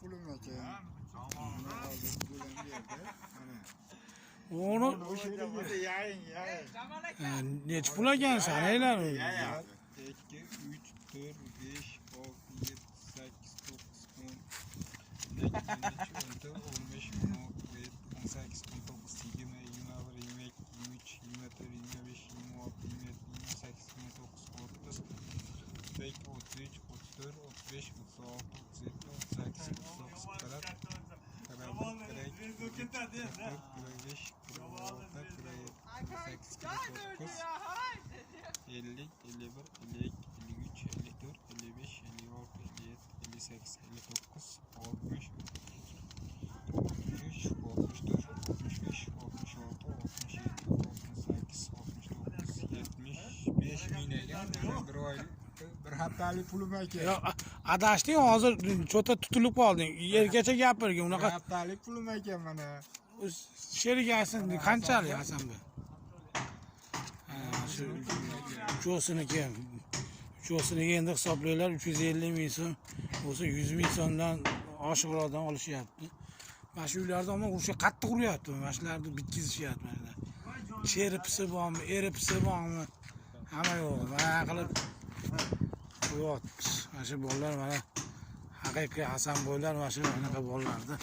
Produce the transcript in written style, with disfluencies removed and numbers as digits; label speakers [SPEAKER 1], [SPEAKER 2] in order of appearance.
[SPEAKER 1] pulim ekan. Mana hozir pulim berdi. Mana.
[SPEAKER 2] Onu
[SPEAKER 1] O'sha yerda yayin.
[SPEAKER 2] necha pul ekan sanaylar?
[SPEAKER 1] 2, 3, 4, 5, 6, 7, 8, 9, 10, 11, 12, 13, 14, 15, 16, 17, 18, 19, 20, 21, bir haftalik pulim ekan.
[SPEAKER 2] Yo'q, adashding hozir cho'ta tutilib qolding. Yergacha gapirgin.
[SPEAKER 1] Bir
[SPEAKER 2] Unaqa
[SPEAKER 1] haftalik pulim ekan mana.
[SPEAKER 2] sherigasiz qanchalik Hasanbek? Shu cho'siniki. Cho'siniga endi hisoblaylar 350 ming so'm. Bo'lsa 100 ming so'mdan oshiqroqdan olishyapti. Mana shu uylarda ham urishga qattiq uryapti. Mana shularni bitkizishyapti mana. Cheripisi bormi, eripisi bormi? Hamma yo'q. Mana qilib qo'yapti. Mana shu bolalar mana haqiqiy Hasanboylar mana shu anaqa bolalarda.